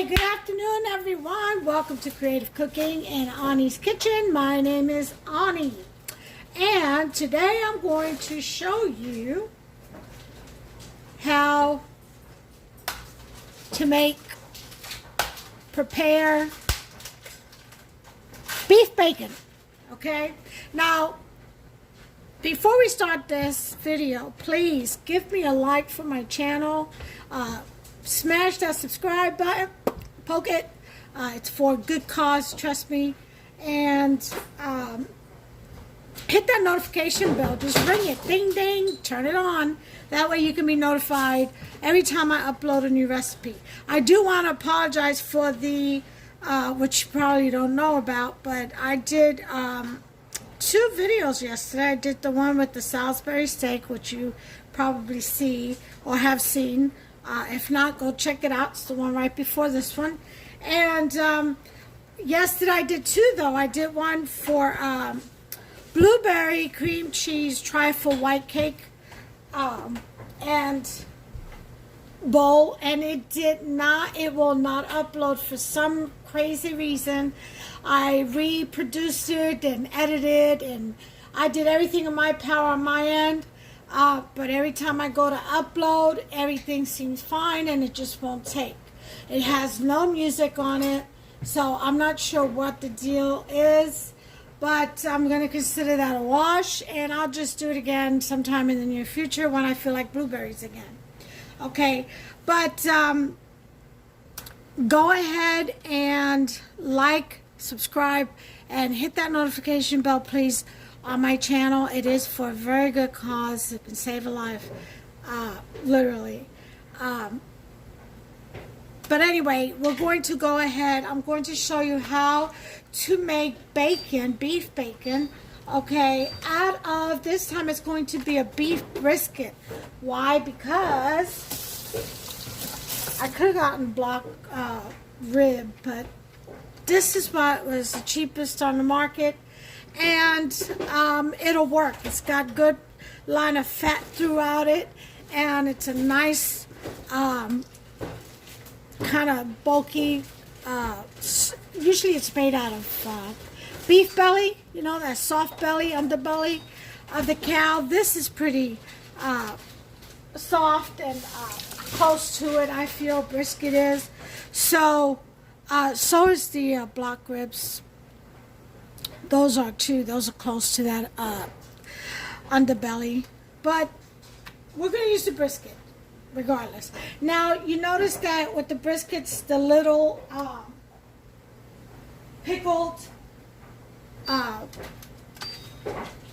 Hey, good afternoon, everyone. Welcome to Creative Cooking in Ani's Kitchen. My name is Ani, and today I'm going to show you how to prepare beef bacon. Okay, now before we start this video, please give me a like for my channel. Smash that subscribe button, poke it. It's for a good cause, trust me. And hit that notification bell. Just ring it, ding ding, turn it on. That way you can be notified every time I upload a new recipe. I do want to apologize for the, which you probably don't know about, but I did 2 videos yesterday. I did the one with the Salisbury steak, which you probably see or have seen. If not, go check it out. It's the one right before this one. And yesterday I did 2, though. I did one for blueberry cream cheese trifle white cake and bowl, and it will not upload for some crazy reason. I reproduced it and edited, and I did everything in my power on my end. But every time I go to upload, everything seems fine and it just won't take. It has no music on it, so I'm not sure what the deal is, but I'm going to consider that a wash, and I'll just do it again sometime in the near future when I feel like blueberries again. Okay, but go ahead and like, subscribe, and hit that notification bell, please. On my channel, it is for a very good cause. It can save a life, literally. But anyway, we're going to go ahead. I'm going to show you how to make bacon, beef bacon. Okay, out of this time, it's going to be a beef brisket. Why? Because I could have gotten block rib, but this is what was the cheapest on the market. And it'll work. It's got good line of fat throughout it, and it's a nice kind of bulky, usually it's made out of beef belly, you know, that soft belly, underbelly of the cow. This is pretty soft and close to it, I feel. Brisket is. So is the block ribs. Those are too. Those are close to that underbelly. But we're going to use the brisket regardless. Now, you notice that with the briskets, the little pickled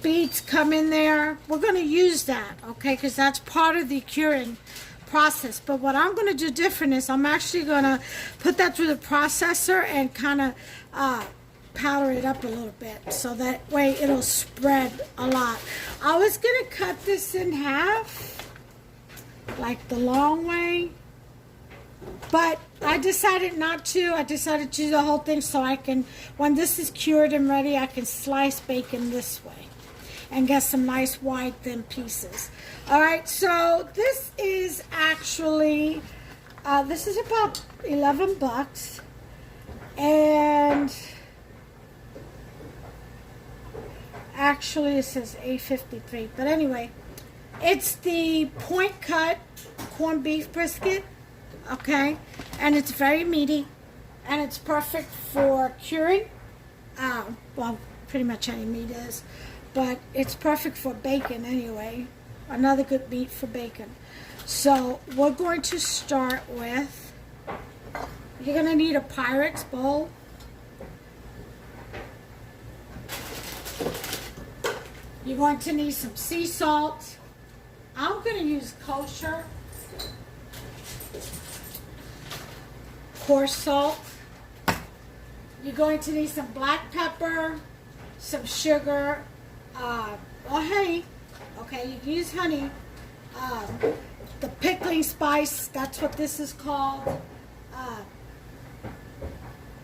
beets come in there. We're going to use that, okay, because that's part of the curing process. But what I'm going to do different is I'm actually going to put that through the processor and kind of powder it up a little bit, so that way it'll spread a lot. I was gonna cut this in half, like the long way, but I decided not to. I decided to do the whole thing so I can, when this is cured and ready, I can slice bacon this way and get some nice wide thin pieces. All right, so this is actually this is about $11, and actually it says $8.53, but anyway, it's the point cut corned beef brisket, okay, and it's very meaty, and it's perfect for curing. Well, pretty much any meat is, but it's perfect for bacon anyway. Another good meat for bacon. So we're going to start with, you're going to need a Pyrex bowl. You're going to need some sea salt. I'm going to use kosher, coarse salt. You're going to need some black pepper, some sugar, or honey. Okay, you can use honey. The pickling spice, that's what this is called.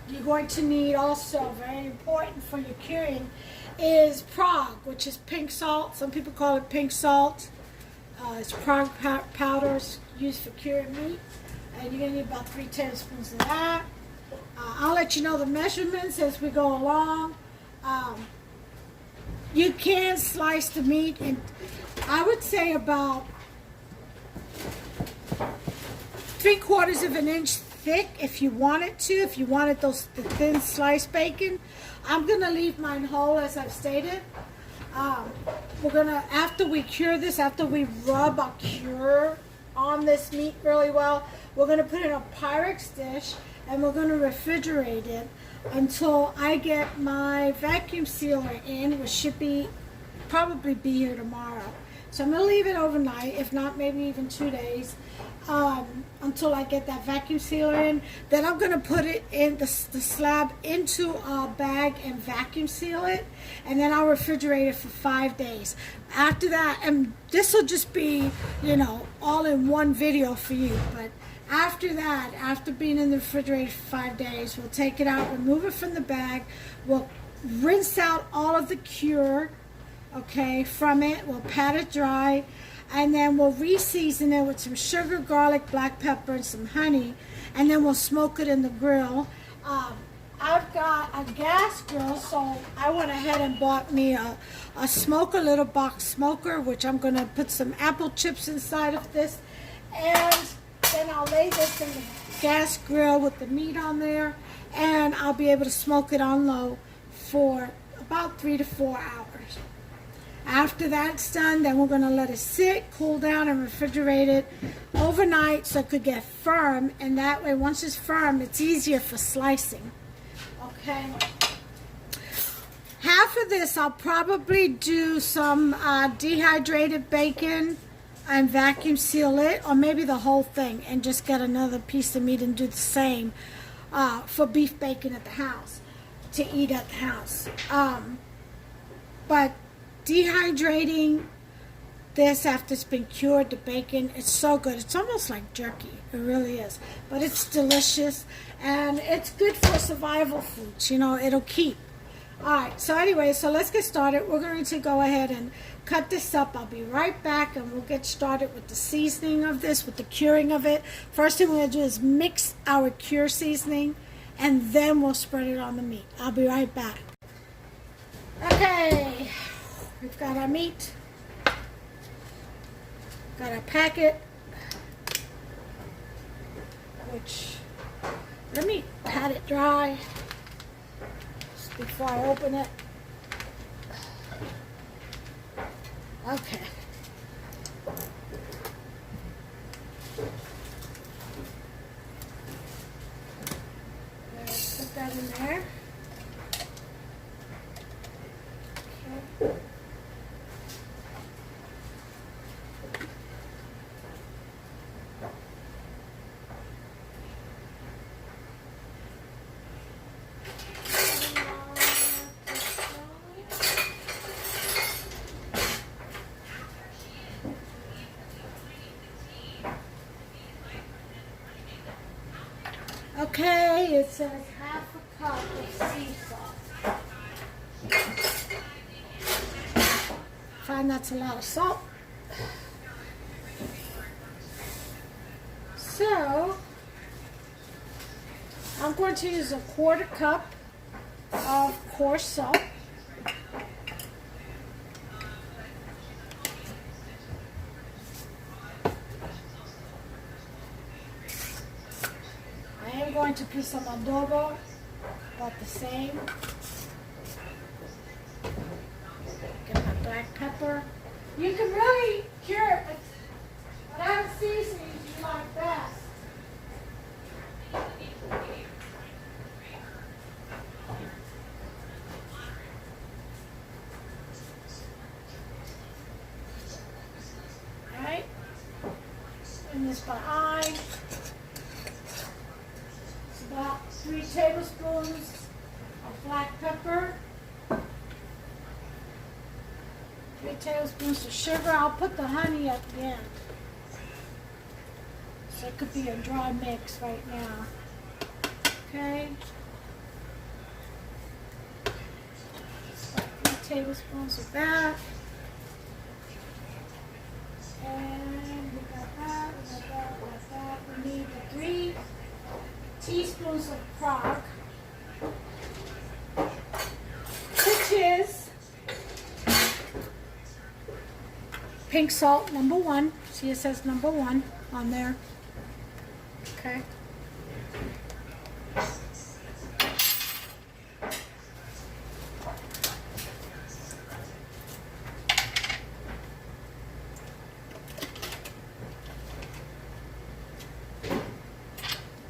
You're going to need also, very important for your curing, is Prague, which is pink salt. Some people call it pink salt. It's Prague powder used for curing meat. And you're going to need about 3 tablespoons of that. I'll let you know the measurements as we go along. You can slice the meat, and I would say about 3/4 of an inch thick if you wanted to, if you wanted the thin sliced bacon. I'm going to leave mine whole as I've stated. We're going to, after we cure this, after we rub our cure on this meat really well, we're going to put it in a Pyrex dish and we're going to refrigerate it until I get my vacuum sealer in, which should probably be here tomorrow. So I'm going to leave it overnight, if not maybe even 2 days, until I get that vacuum sealer in. Then I'm going to put it in the slab into a bag and vacuum seal it, and then I'll refrigerate it for 5 days. After that, and this will just be, you know, all in one video for you, but after that, after being in the refrigerator for 5 days, we'll take it out, remove it from the bag, we'll rinse out all of the cure, okay, from it, we'll pat it dry, and then we'll re-season it with some sugar, garlic, black pepper, and some honey, and then we'll smoke it in the grill. I've got a gas grill, so I went ahead and bought me a smoker, little box smoker, which I'm going to put some apple chips inside of this, and then I'll lay this in the gas grill with the meat on there, and I'll be able to smoke it on low for about 3 to 4 hours. After that's done, then we're going to let it sit, cool down, and refrigerate it overnight so it could get firm, and that way, once it's firm, it's easier for slicing. Okay. Half of this, I'll probably do some dehydrated bacon and vacuum seal it, or maybe the whole thing, and just get another piece of meat and do the same for beef bacon at the house, to eat at the house. But dehydrating this after it's been cured, the bacon, it's so good. It's almost like jerky. It really is. But it's delicious, and it's good for survival foods. You know, it'll keep. Alright, so anyway, so let's get started. We're going to go ahead and cut this up. I'll be right back, and we'll get started with the seasoning of this, with the curing of it. First thing we're going to do is mix our cure seasoning, and then we'll spread it on the meat. I'll be right back. Okay, we've got our meat. Got our packet, which, let me pat it dry before I open it. Okay. Let's put that in there. Okay. Okay, it says half a cup of sea salt. Find that's a lot of salt. So, I'm going to use a 1/4 cup of coarse salt. I'm going to put some adobo, about the same. Get my black pepper. You can really cure it with whatever seasonings you like best. Alright, and this Brine. About 3 tablespoons of black pepper, 3 tablespoons of sugar. I'll put the honey at the end. So it could be a dry mix right now. Okay. About 3 tablespoons of that. And we got that, we got that, we got that. We need the 3 teaspoons of Prague, which is pink salt #1. See, it says #1 on there. Okay.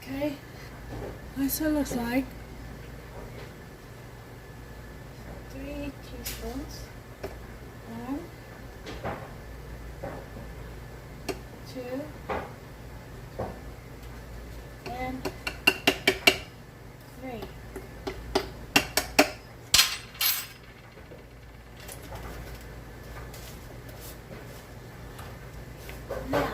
Okay. That's what it looks like. 3 teaspoons. 1, 2, and 3. Now,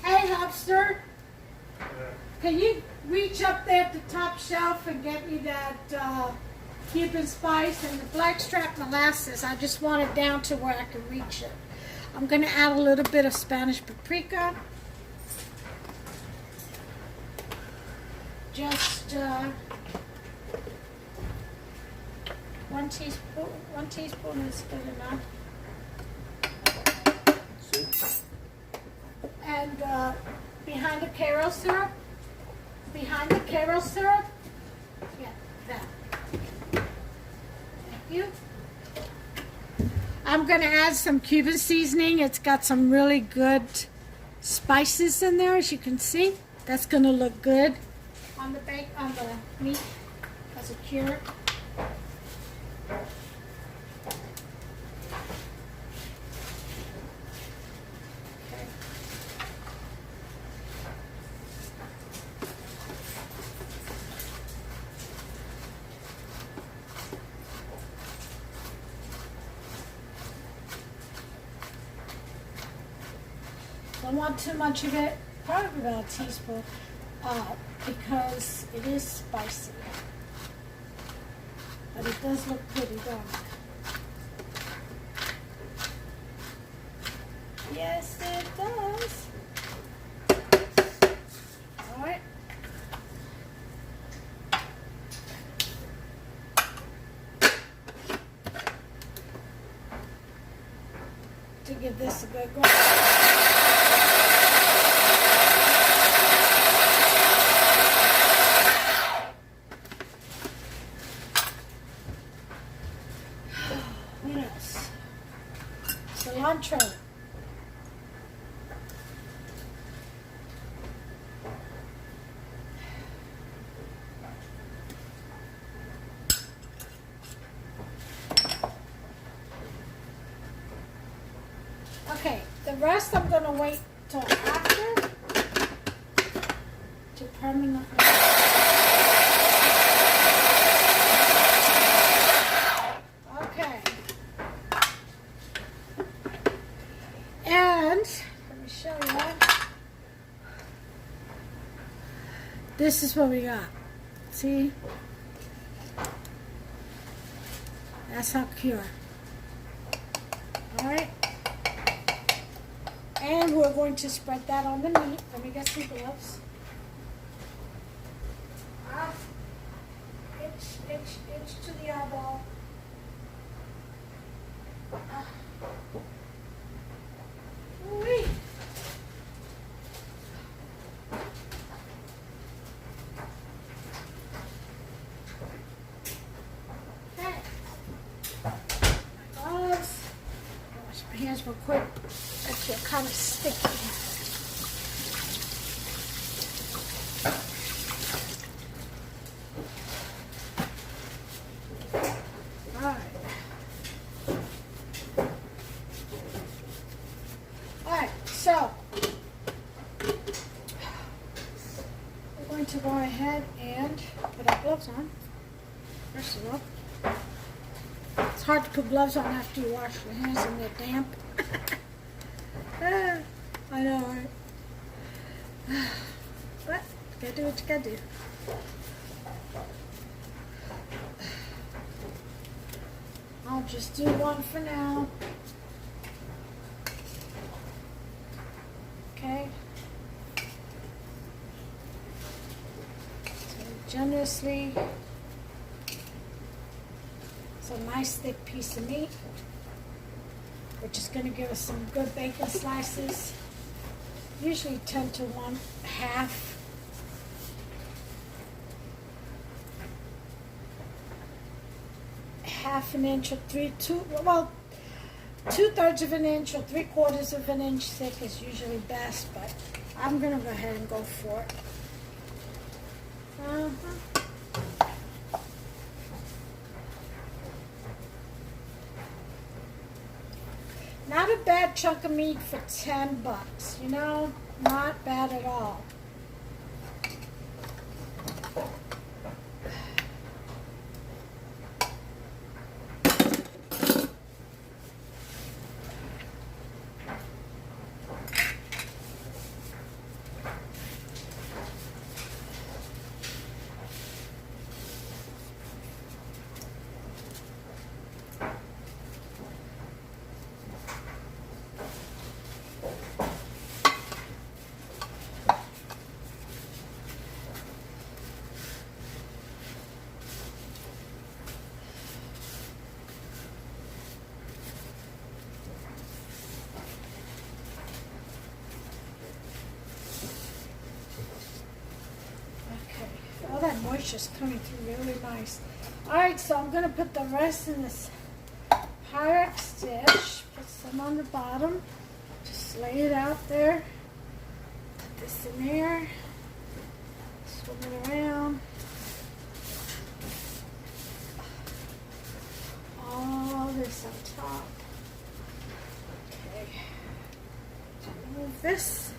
hey, Lobster, can you reach up there at the top shelf and get me that Cuban spice and the blackstrap molasses? I just want it down to where I can reach it. I'm going to add a little bit of Spanish paprika. Just 1 teaspoon. 1 teaspoon is good enough. And behind the Karo syrup, yeah, that. Thank you. I'm going to add some Cuban seasoning. It's got some really good spices in there, as you can see. That's going to look good on the meat as a cure. Don't want too much of it, probably about a teaspoon, because it is spicy. But it does look pretty, don't it? Yes, it does. All right. To give this a good go. What else? Cilantro. Okay, the rest I'm going to wait till after to permanently. Okay. And let me show you that. This is what we got. See? That's how pure. All right. And we're going to spread that on the meat. Let me get some gloves. Inch to the eyeball. Ooh-wee. Okay. Gloves. Wash my hands real quick. Actually, they're kind of sticky. Alright, so we're going to go ahead and put our gloves on. First of all, it's hard to put gloves on after you wash your hands and they're damp. I know, right? But you gotta do what you gotta do. I'll just do one for now. Okay. So generously. It's a nice thick piece of meat, which is going to give us some good bacon slices. Usually 10 to 1/2. Half an inch or 2/3 of an inch or 3/4 of an inch thick is usually best, but I'm going to go ahead and go for it. Not a bad chunk of meat for $10, you know, not bad at all. All that moisture's coming through really nice. Alright, so I'm going to put the rest in this Pyrex dish. Put some on the bottom. Just lay it out there. Put this in there. Swim it around. All this on top. Okay. Remove this.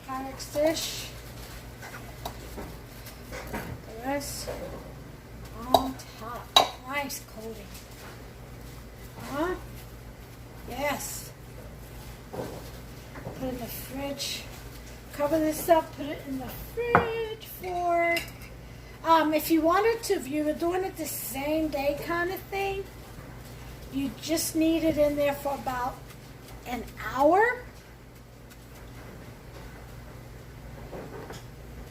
Pyrex dish. The rest on top. Nice coating. Yes. Put it in the fridge. Cover this up. Put it in the fridge for. If you wanted to, if you were doing it the same day kind of thing, you just need it in there for about an hour.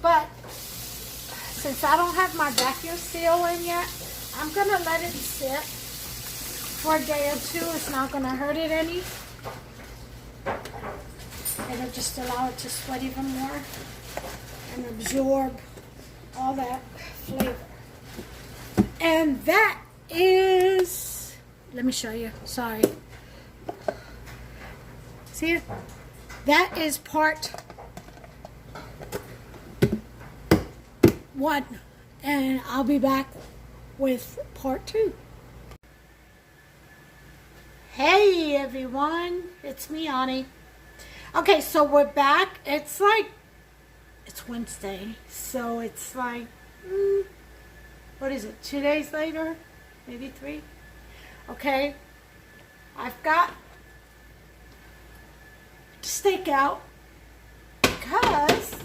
But since I don't have my vacuum seal in yet, I'm going to let it sit for a day or two. It's not going to hurt it any. It'll just allow it to sweat even more and absorb all that flavor. And that is, let me show you. Sorry. See it? That is part 1, and I'll be back with part 2. Hey everyone, it's me, Ani. Okay, so we're back. It's Wednesday, so it's like, what is it, 2 days later? Maybe 3? Okay, I've got steak out because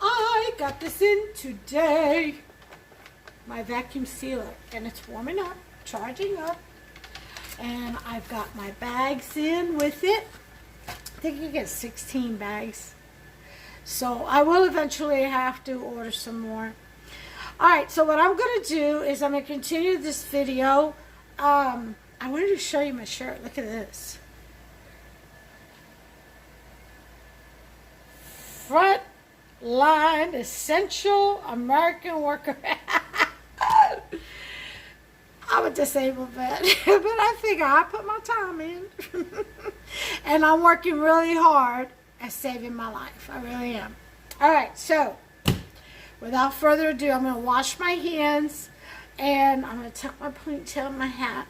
I got this in today, my vacuum sealer, and it's warming up, charging up, and I've got my bags in with it. I think you get 16 bags, so I will eventually have to order some more. Alright, so what I'm going to do is I'm going to continue this video. I wanted to show you my shirt. Look at this. Front line essential American worker. I'm a disabled vet, but I figure I put my time in. And I'm working really hard at saving my life. I really am. Alright, so without further ado, I'm going to wash my hands, and I'm going to tuck my ponytail in my hat,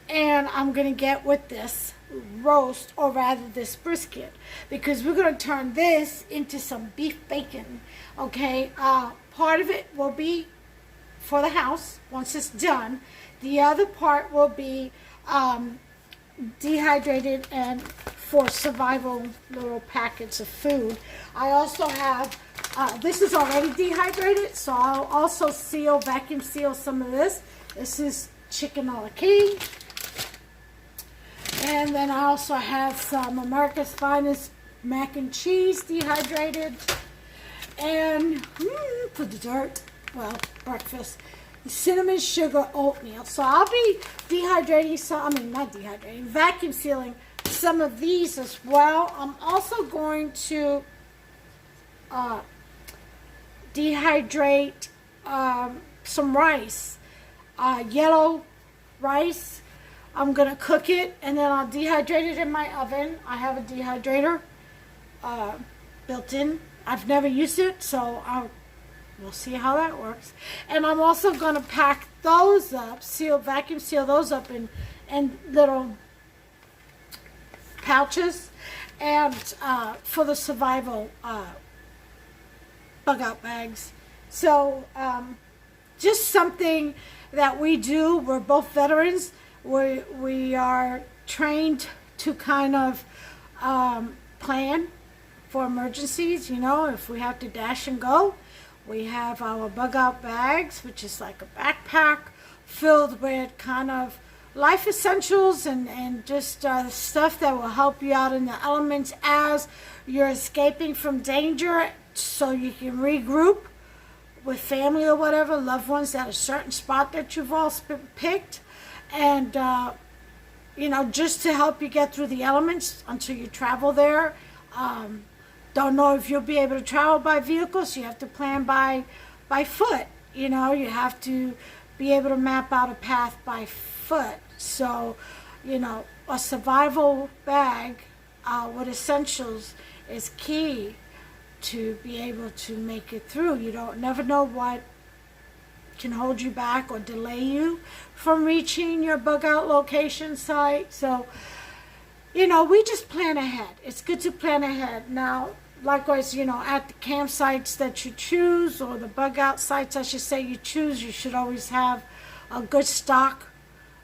and I'm going to get with this roast, or rather this brisket, because we're going to turn this into some beef bacon. Okay, part of it will be for the house once it's done. The other part will be dehydrated and for survival little packets of food. I also have, this is already dehydrated, so I'll also vacuum seal some of this. This is chicken a la king. And then I also have some America's Finest mac and cheese dehydrated. And for dessert, well, breakfast, cinnamon sugar oatmeal. So I'll be vacuum sealing some of these as well. I'm also going to dehydrate some rice, yellow rice. I'm going to cook it and then I'll dehydrate it in my oven. I have a dehydrator built in. I've never used it, so we'll see how that works. And I'm also going to pack those up, vacuum seal those up in little pouches, and for the survival bug out bags. So just something that we do. We're both veterans. We are trained to kind of plan for emergencies. You know, if we have to dash and go, we have our bug out bags, which is like a backpack filled with kind of life essentials and just stuff that will help you out in the elements as you're escaping from danger, so you can regroup with family or whatever, loved ones at a certain spot that you've all picked. And, you know, just to help you get through the elements until you travel there. Don't know if you'll be able to travel by vehicle, so you have to plan by foot. You know, you have to be able to map out a path by foot. So, you know, a survival bag with essentials is key to be able to make it through. You never know what can hold you back or delay you from reaching your bug out location site. So, you know, we just plan ahead. It's good to plan ahead. Now, likewise, you know, at the campsites that you choose, or the bug out sites, I should say, you choose, you should always have a good stock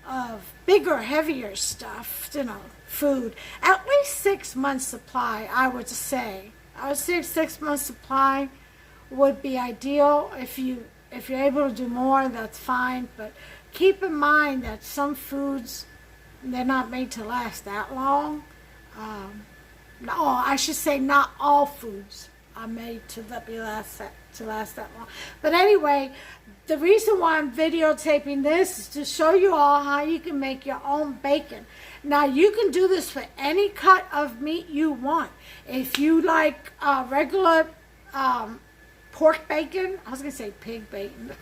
of bigger, heavier stuff, you know, food. At least 6 months supply, I would say. I would say 6 months supply would be ideal. If you're able to do more, that's fine. But keep in mind that some foods, they're not made to last that long. No, I should say not all foods are made to last that long. But anyway, the reason why I'm videotaping this is to show you all how you can make your own bacon. Now, you can do this for any cut of meat you want. If you like regular pork bacon, I was going to say pig bacon,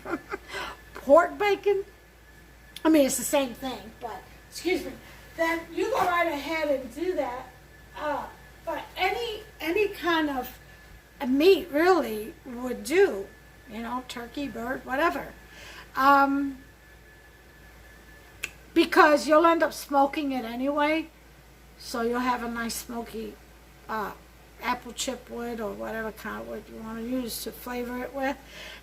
pork bacon, I mean, it's the same thing, but, excuse me, then you go right ahead and do that. But any kind of meat really would do, you know, turkey, bird, whatever. Because you'll end up smoking it anyway, so you'll have a nice smoky apple chip wood or whatever kind of wood you want to use to flavor it with,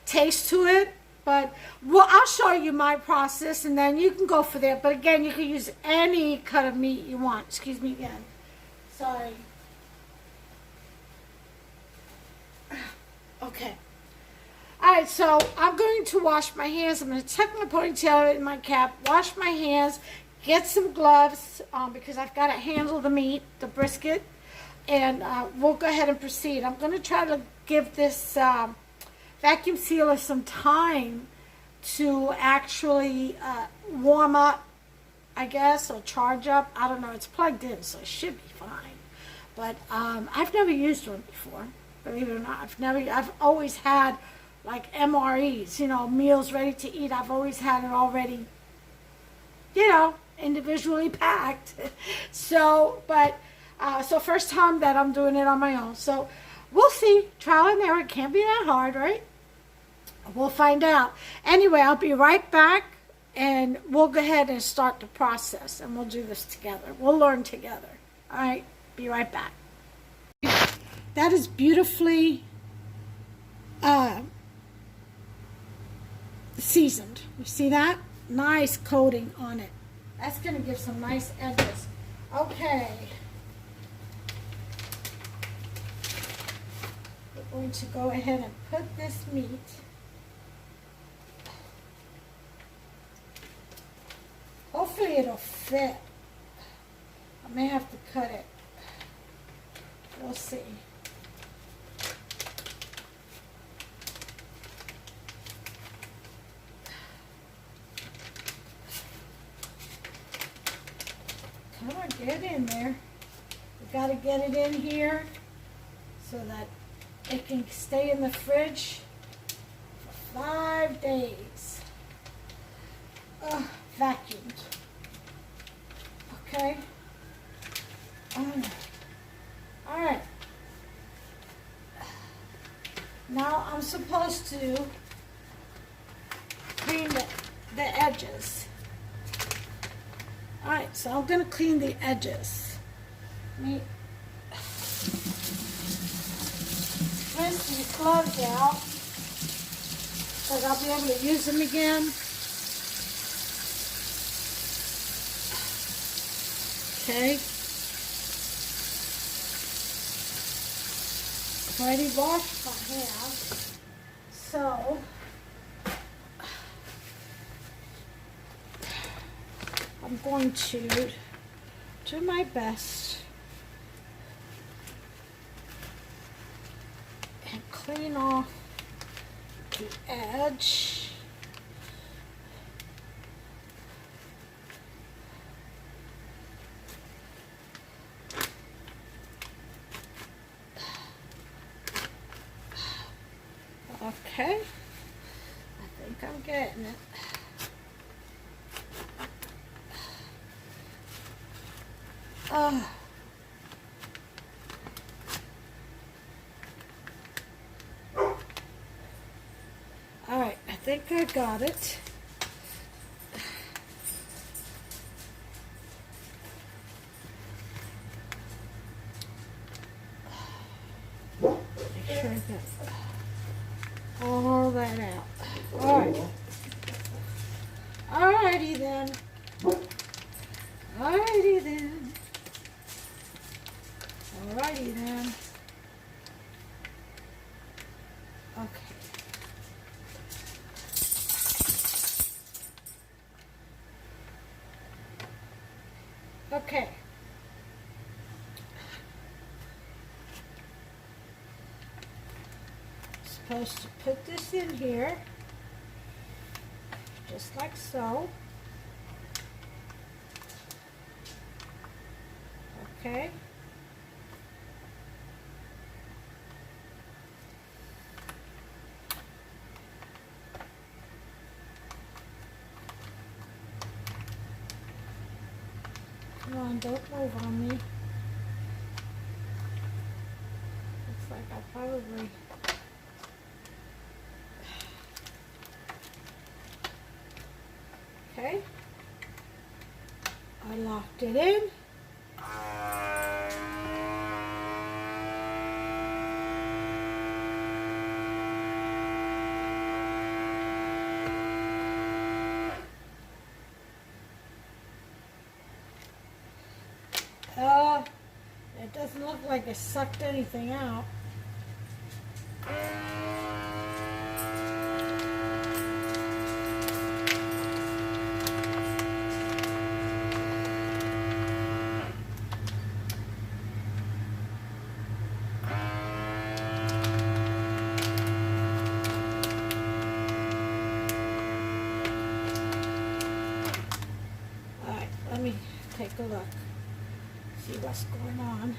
taste to it. But well, I'll show you my process, and then you can go for there. But again, you can use any cut of meat you want. Excuse me again. Sorry. Okay. Alright, so I'm going to wash my hands. I'm going to tuck my ponytail in my cap, wash my hands, get some gloves, because I've got to handle the meat, the brisket, and we'll go ahead and proceed. I'm going to try to give this vacuum sealer some time to actually warm up, I guess, or charge up. I don't know. It's plugged in, so it should be fine. But I've never used one before, believe it or not. I've always had like MREs, you know, meals ready to eat. I've always had it already, you know, individually packed. So, but, so first time that I'm doing it on my own. So we'll see. Trial and error. It can't be that hard, right? We'll find out. Anyway, I'll be right back, and we'll go ahead and start the process, and we'll do this together. We'll learn together. All right, be right back. That is beautifully seasoned. You see that? Nice coating on it. That's gonna give some nice edges. Okay. We're going to go ahead and put this meat hopefully it'll fit. I may have to cut it. We'll see. Come on, get it in there. We got to get it in here so that it can stay in the fridge for 5 days. Vacuumed. Okay. All right. Now I'm supposed to clean the edges. All right, so I'm gonna clean the edges. Rinse these gloves out because I'll be able to use them again. Okay. Already washed my hands, so I'm going to do my best and clean off the edge. Okay, I think I'm getting it. All right, I think I got it. Make sure I got all that out. All right. Alrighty then. Alrighty then. Alrighty then. Okay. Okay. Supposed to put this in here, just like so. Okay. Come on, don't move on me. Looks like I'll probably... Okay, I locked it in. It doesn't look like it sucked anything out. Let me take a look, see what's going on.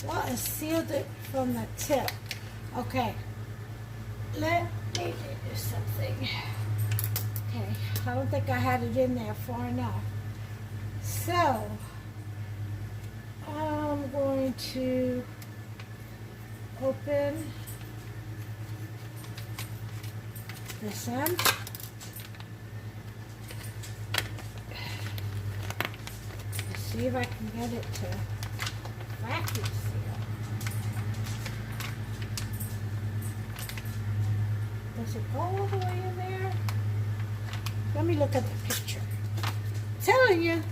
Well, I sealed it from the tip. Okay, let me do something. Okay, I don't think I had it in there far enough. So, I'm going to open this end. Let's see if I can get it to vacuum seal. Does it go all the way in there? Let me look at the picture. I'm telling you,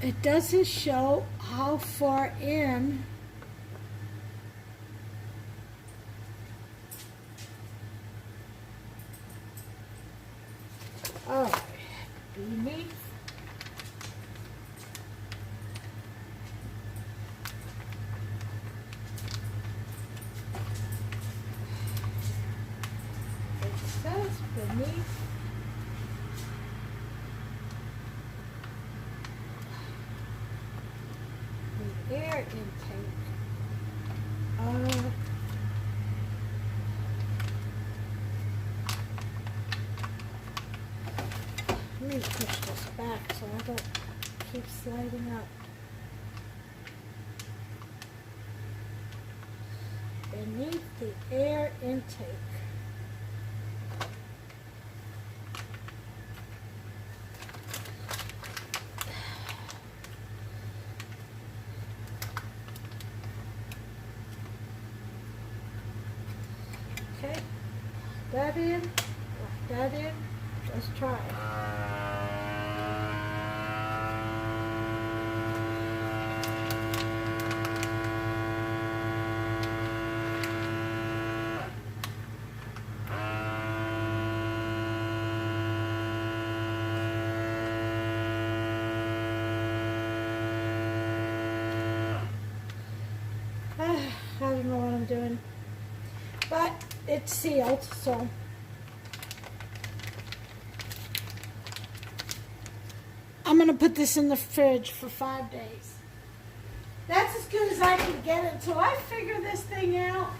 it doesn't show how far in. All right, beneath. Beneath the air intake. Let me push this back so I don't keep sliding up. Beneath the air intake. Okay, that in, that in, let's try it. I don't know what I'm doing, but it's sealed, so I'm gonna put this in the fridge for 5 days. That's as good as I can get it until I figure this thing out.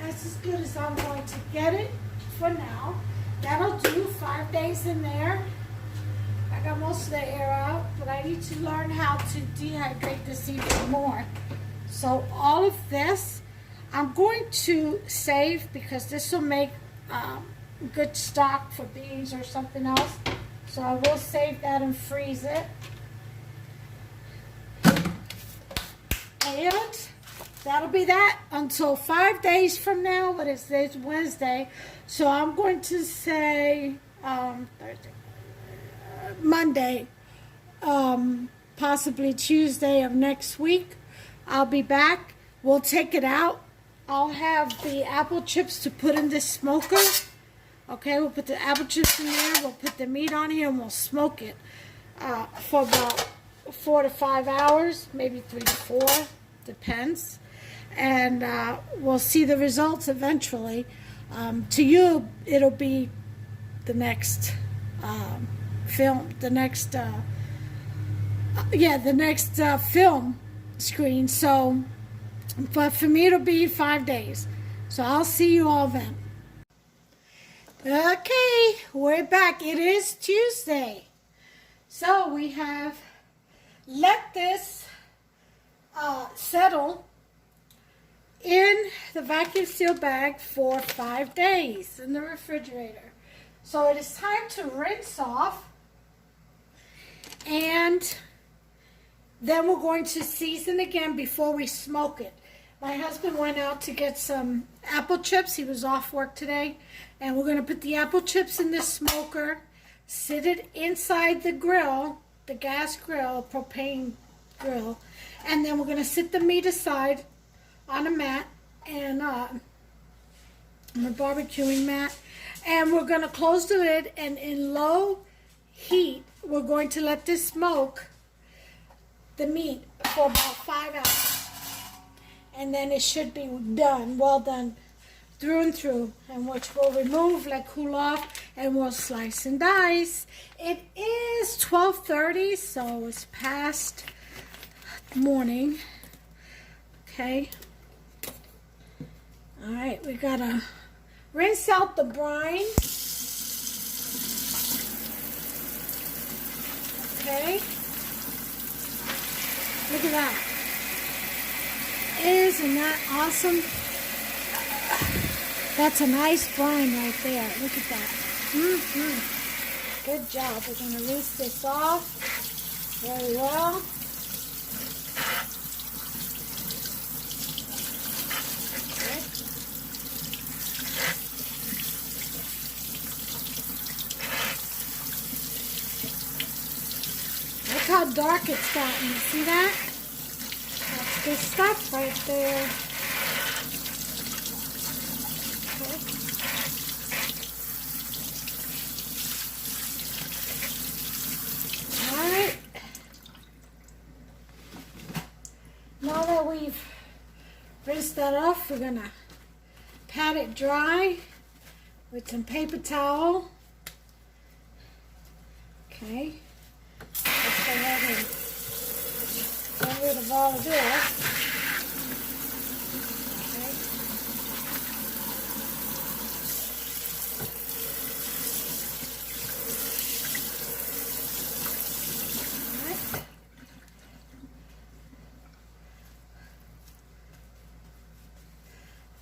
That's as good as I'm going to get it for now. That'll do 5 days in there. I got most of the air out, but I need to learn how to dehydrate this even more. So all of this I'm going to save because this will make good stock for beans or something else. So I will save that and freeze it. And that'll be that until 5 days from now, but it's Wednesday. So I'm going to say Thursday, Monday, possibly Tuesday of next week. I'll be back. We'll take it out. I'll have the apple chips to put in this smoker. Okay, we'll put the apple chips in there. We'll put the meat on here and we'll smoke it for about 4 to 5 hours, maybe 3 to 4, depends. And we'll see the results eventually. To you, it'll be the next film, the next film screen. So, but for me, it'll be 5 days. So I'll see you all then. Okay, we're back. It is Tuesday. So we have let this settle in the vacuum seal bag for 5 days in the refrigerator. So it is time to rinse off, and then we're going to season again before we smoke it. My husband went out to get some apple chips. He was off work today. And we're going to put the apple chips in the smoker, sit it inside the grill, the gas grill, propane grill, and then we're going to sit the meat aside on a mat, and on a barbecuing mat, and we're going to close the lid, and in low heat, we're going to let this smoke the meat for about 5 hours, and then it should be done, well done, through and through, and which we'll remove, like cool off, and we'll slice and dice. It is 12:30, so it's past morning. Okay. All right, we gotta rinse out the brine. Okay. Look at that. Isn't that awesome? That's a nice brine right there. Look at that. Good job. We're going to rinse this off very well. Okay. dark it's gotten. You see that? That's good stuff right there. Okay. All right. Now that we've rinsed that off, we're gonna pat it dry with some paper towel. Okay. Let's go ahead and get rid of all of this. Okay. All right.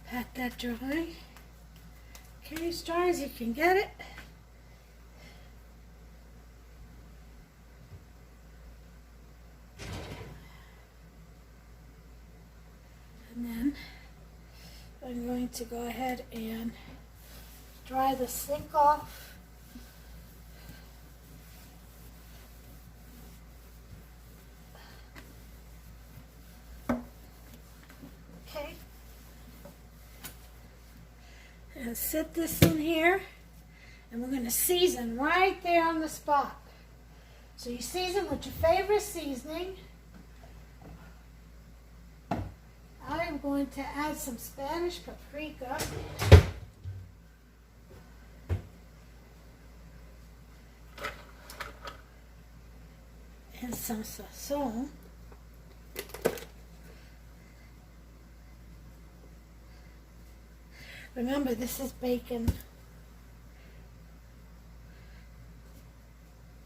Pat that dry. Okay, as dry as you can get it. And then I'm going to go ahead and dry the sink off. Okay. And sit this in here, and we're going to season right there on the spot. So you season with your favorite seasoning. I am going to add some Spanish paprika. And some sazon. Remember, this is bacon.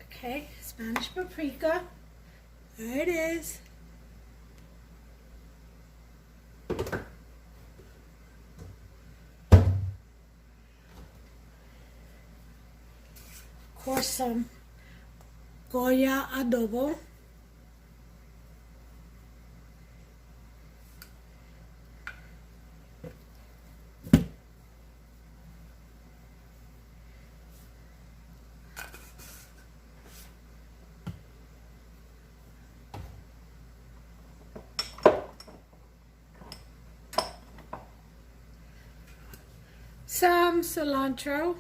Okay, Spanish paprika. There it is. Of course, some Goya adobo. Some cilantro.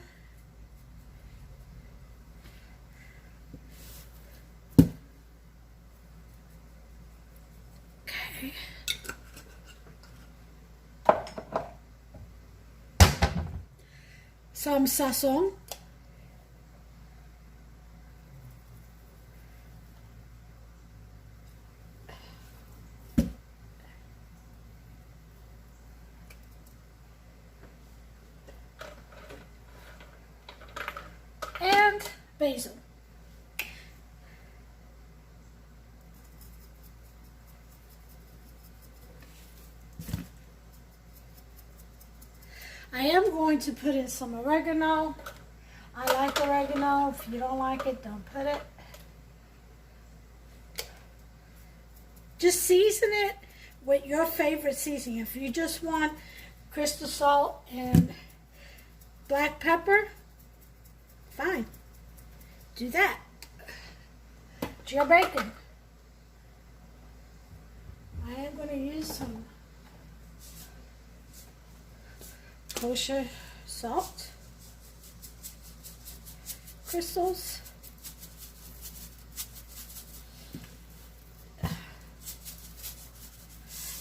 Okay. Some sazon. And basil. I am going to put in some oregano. I like oregano. If you don't like it, don't put it. Just season it with your favorite seasoning. If you just want crystal salt and black pepper, fine. Do that. It's your bacon. I am going to use some kosher salt crystals.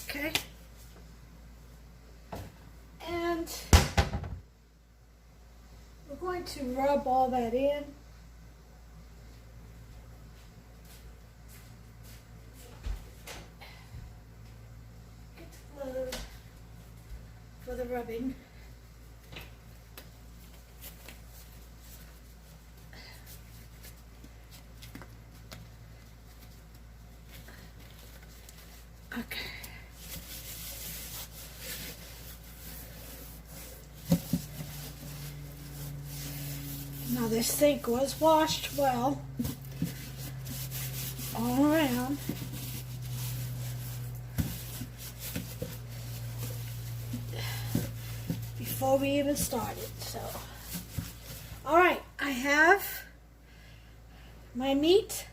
Okay. And we're going to rub all that in. Get the glove for the rubbing. Okay. Now this sink was washed well all around. Before we even started, so. All right, I have my meat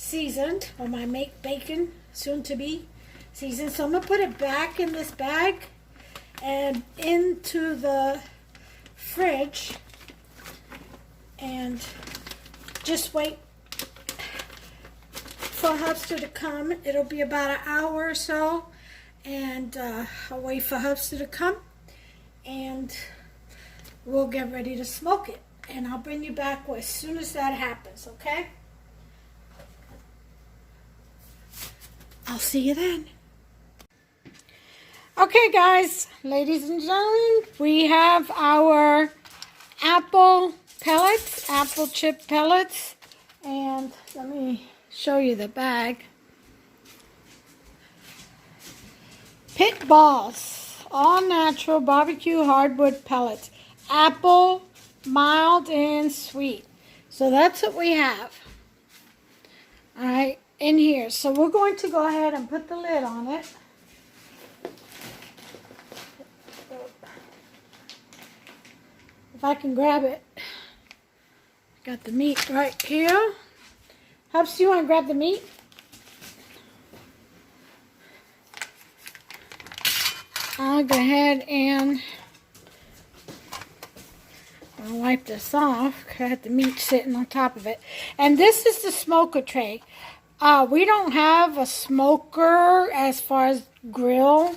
seasoned, or my make bacon soon to be seasoned. So I'm gonna put it back in this bag and into the fridge and just wait for Hubster to come. It'll be about an hour or so, and I'll wait for Hubster to come and we'll get ready to smoke it, and I'll bring you back as soon as that happens, okay? I'll see you then. Okay, guys, ladies and gentlemen, we have our apple pellets, apple chip pellets, and let me show you the bag. Pit balls, all natural barbecue hardwood pellets, apple, mild and sweet. So that's what we have. All right, in here. So we're going to go ahead and put the lid on it. If I can grab it. Got the meat right here. Hubs, you want to grab the meat? I'll go ahead and I'll wipe this off. I had the meat sitting on top of it. And this is the smoker tray. We don't have a smoker as far as grill,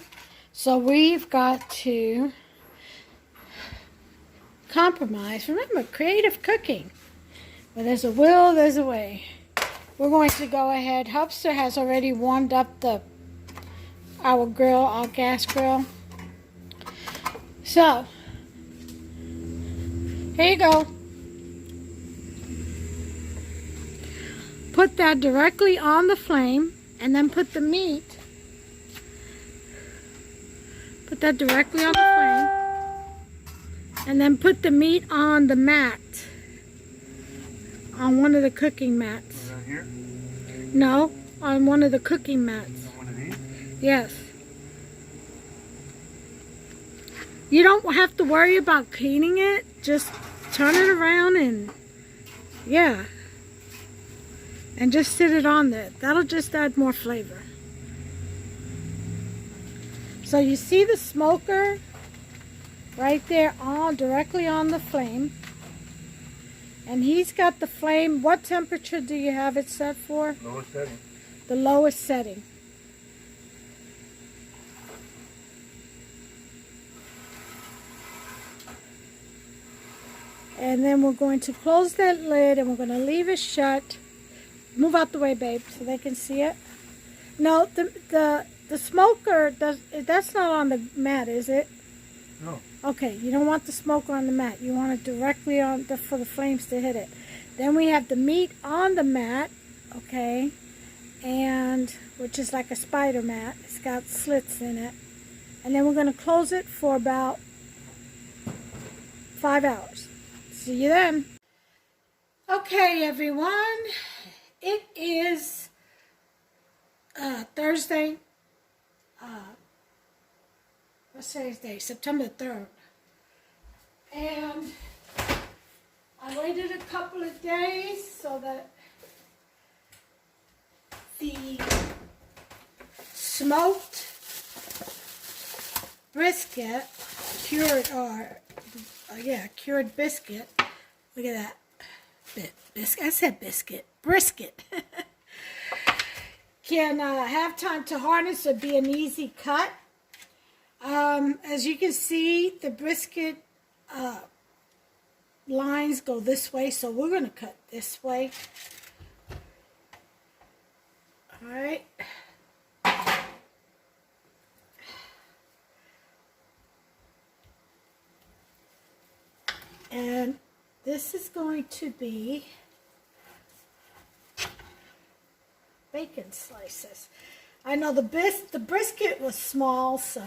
so we've got to compromise. Remember, creative cooking. Where there's a will, there's a way. We're going to go ahead. Hubster has already warmed up our grill, our gas grill. So, here you go. Put that directly on the flame, and then put the meat. Put that directly on the flame, and then put the meat on the mat, on one of the cooking mats. Right here? No, on one of the cooking mats. On one of these? Yes. You don't have to worry about cleaning it. Just turn it around and, yeah. And just sit it on there. That'll just add more flavor. So you see the smoker right there directly on the flame. And he's got the flame. What temperature do you have it set for? Lowest setting. The lowest setting. And then we're going to close that lid and we're going to leave it shut. Move out the way, babe, so they can see it. No, the smoker, that's not on the mat, is it? No. Okay, you don't want the smoker on the mat. You want it directly on for the flames to hit it. Then we have the meat on the mat, okay, and which is like a spider mat. It's got slits in it. And then we're going to close it for about 5 hours. See you then. Okay, everyone. It is Thursday. What's today's day? September 3rd. And I waited a couple of days so that the smoked brisket, cured biscuit. Look at that. Biscuit. I said biscuit. Brisket. Can have time to harness or be an easy cut. As you can see, the brisket lines go this way, so we're going to cut this way. All right. And this is going to be bacon slices. I know the brisket was small, so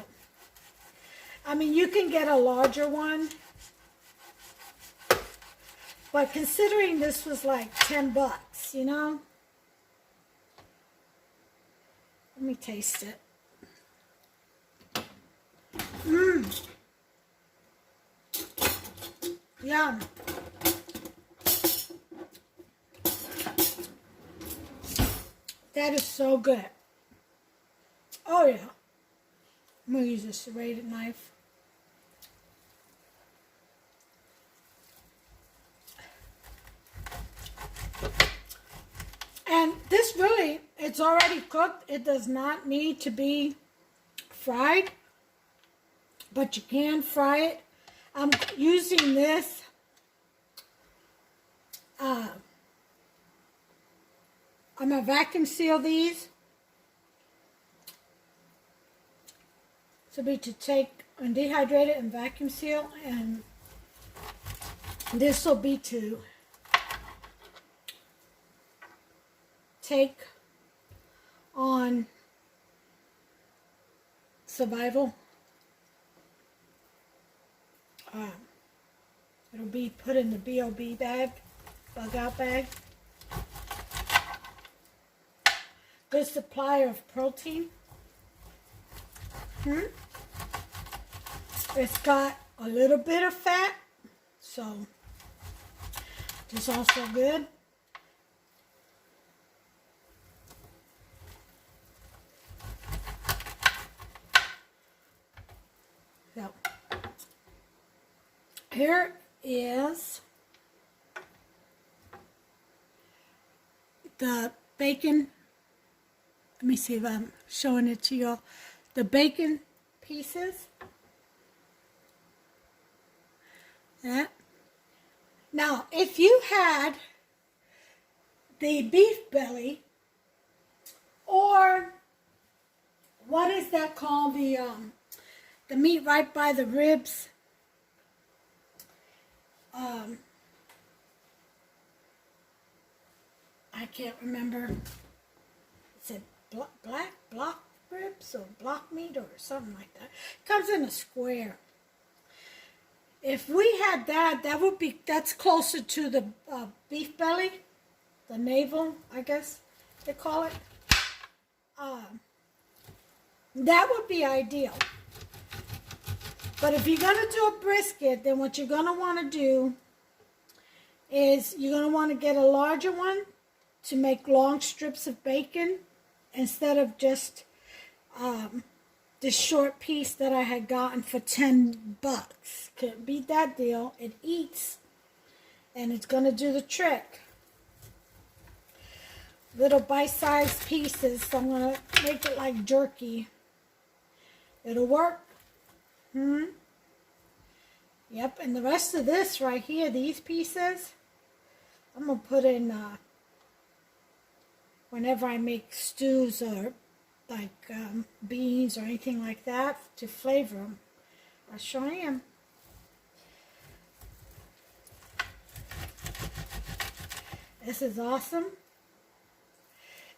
I mean you can get a larger one, but considering this was like $10, you know. Let me taste it. Mmm. Yum. That is so good. Oh yeah. I'm going to use a serrated knife. And this really, it's already cooked. It does not need to be fried, but you can fry it. I'm using this I'm going to vacuum seal these. So be to take and dehydrate it and vacuum seal, and this will be to take on survival. It'll be put in the BOB bag, bug out bag. Good supply of protein. It's got a little bit of fat, so it's also good. So here is the bacon. Let me see if I'm showing it to you. The bacon pieces. Yeah. Now, if you had the beef belly, or what is that called? The meat right by the ribs. I can't remember. Is it black block ribs or block meat or something like that? It comes in a square. If we had that, that's closer to the beef belly, the navel, I guess they call it. That would be ideal. But if you're going to do a brisket, then what you're going to want to do is you're going to want to get a larger one to make long strips of bacon instead of just this short piece that I had gotten for $10. Couldn't beat that deal. It eats, and it's going to do the trick. Little bite-sized pieces, so I'm going to make it like jerky. It'll work. Yep, and the rest of this right here, these pieces, I'm going to put in whenever I make stews or like beans or anything like that to flavor them. I sure am. This is awesome.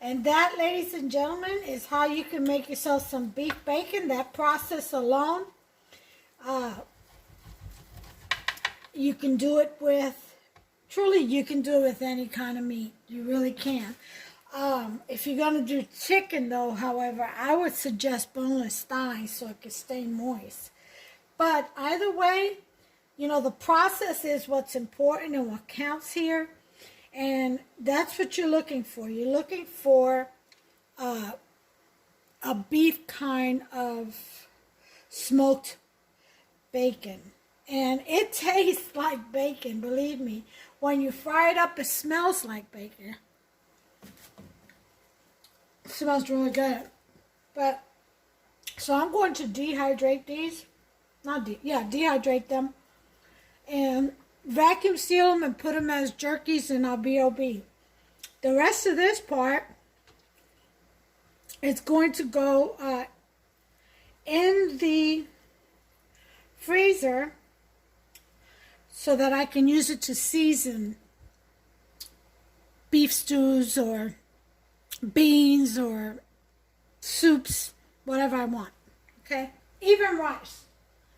And that, ladies and gentlemen, is how you can make yourself some beef bacon. That process alone, you can do it with, truly you can do it with any kind of meat. You really can. If you're going to do chicken, though, however, I would suggest boneless thighs so it can stay moist. But either way, you know, the process is what's important and what counts here. And that's what you're looking for. You're looking for a beef kind of smoked bacon. And it tastes like bacon, believe me. When you fry it up, it smells like bacon. It smells really good. But, so I'm going to dehydrate these. Dehydrate them. And vacuum seal them and put them as jerkies in our BOB. The rest of this part is going to go in the freezer so that I can use it to season beef stews or beans or soups, whatever I want. Okay? Even rice.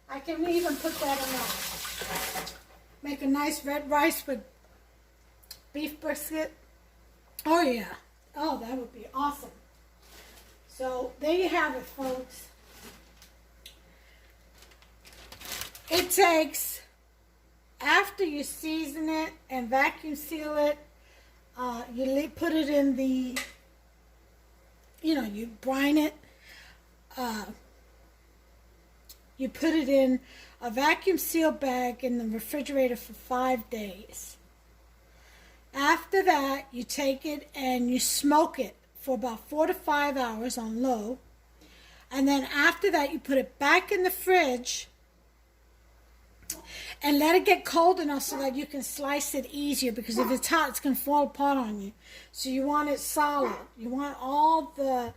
I can even put that in rice. Make a nice red rice with beef brisket. Oh yeah. Oh, that would be awesome. So there you have it, folks. It takes, after you season it and vacuum seal it, you put it in the you brine it. You put it in a vacuum sealed bag in the refrigerator for 5 days. After that, you take it and you smoke it for about 4 to 5 hours on low. And then after that, you put it back in the fridge and let it get cold enough so that you can slice it easier, because if it's hot, it's going to fall apart on you. So you want it solid. You want all the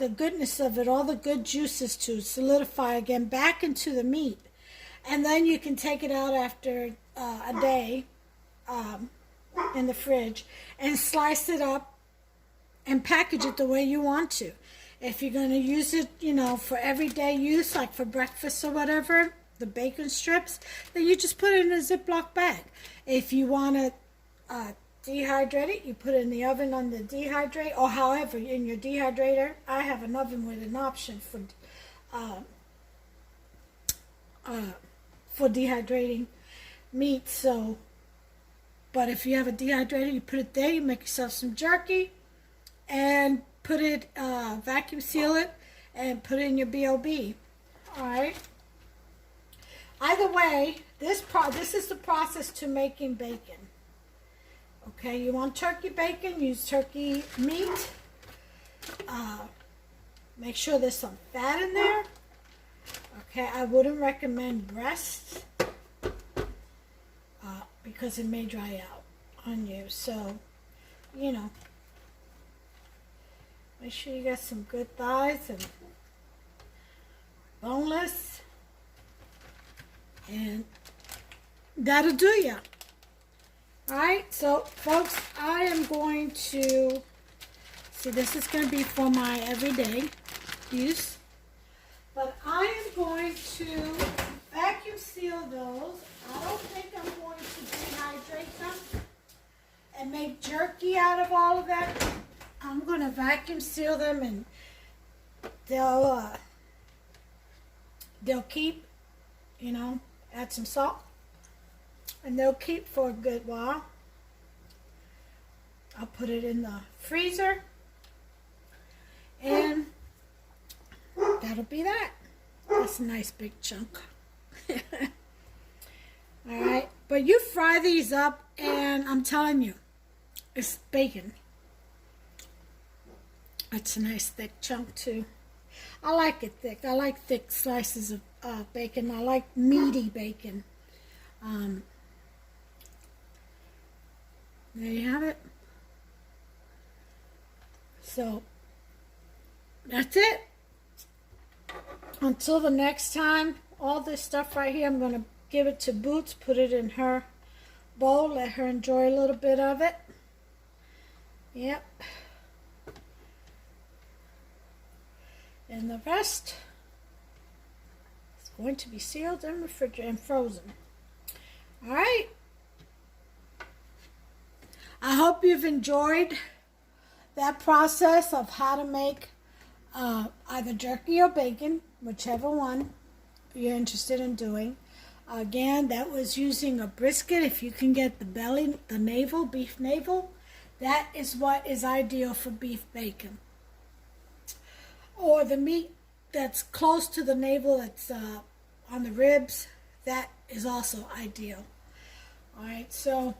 goodness of it, all the good juices to solidify again back into the meat. And then you can take it out after a day in the fridge and slice it up and package it the way you want to. If you're going to use it, for everyday use, like for breakfast or whatever, the bacon strips, then you just put it in a Ziploc bag. If you want to dehydrate it, you put it in the oven on the dehydrator, or however, in your dehydrator. I have an oven with an option for dehydrating meat. So, but if you have a dehydrator, you put it there, you make yourself some jerky, and put it, vacuum seal it, and put it in your B.O.B. All right. Either way, this is the process to making bacon. Okay, you want turkey bacon, use turkey meat. Make sure there's some fat in there. Okay, I wouldn't recommend breasts because it may dry out on you. So, make sure you got some good thighs and boneless. And that'll do ya. Alright, so folks, I am going to, see, this is going to be for my everyday use. But I am going to vacuum seal those. I don't think I'm going to dehydrate them and make jerky out of all of that. I'm going to vacuum seal them, and they'll keep, add some salt, and they'll keep for a good while. I'll put it in the freezer, and that'll be that. That's a nice big chunk. Alright, but you fry these up, and I'm telling you, it's bacon. It's a nice thick chunk too. I like it thick. I like thick slices of bacon. I like meaty bacon. There you have it. So, that's it. Until the next time, all this stuff right here, I'm going to give it to Boots, put it in her bowl, let her enjoy a little bit of it. Yep. And the rest is going to be sealed and refrigerated and frozen. All right. I hope you've enjoyed that process of how to make either jerky or bacon, whichever one you're interested in doing. Again, that was using a brisket. If you can get the belly, the navel, beef navel, that is what is ideal for beef bacon. Or the meat that's close to the navel, that's on the ribs, that is also ideal. All right, so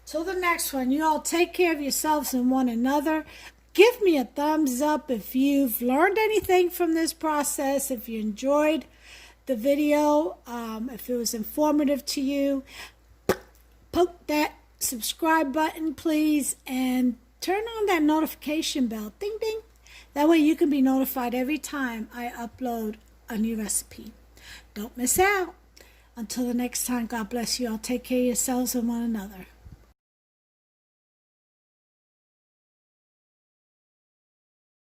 till the next one, you all take care of yourselves and one another. Give me a thumbs up if you've learned anything from this process, if you enjoyed the video, if it was informative to you. Poke that subscribe button, please, and turn on that notification bell. Ding, ding. That way you can be notified every time I upload a new recipe. Don't miss out. Until the next time, God bless you all. Take care of yourselves and one another.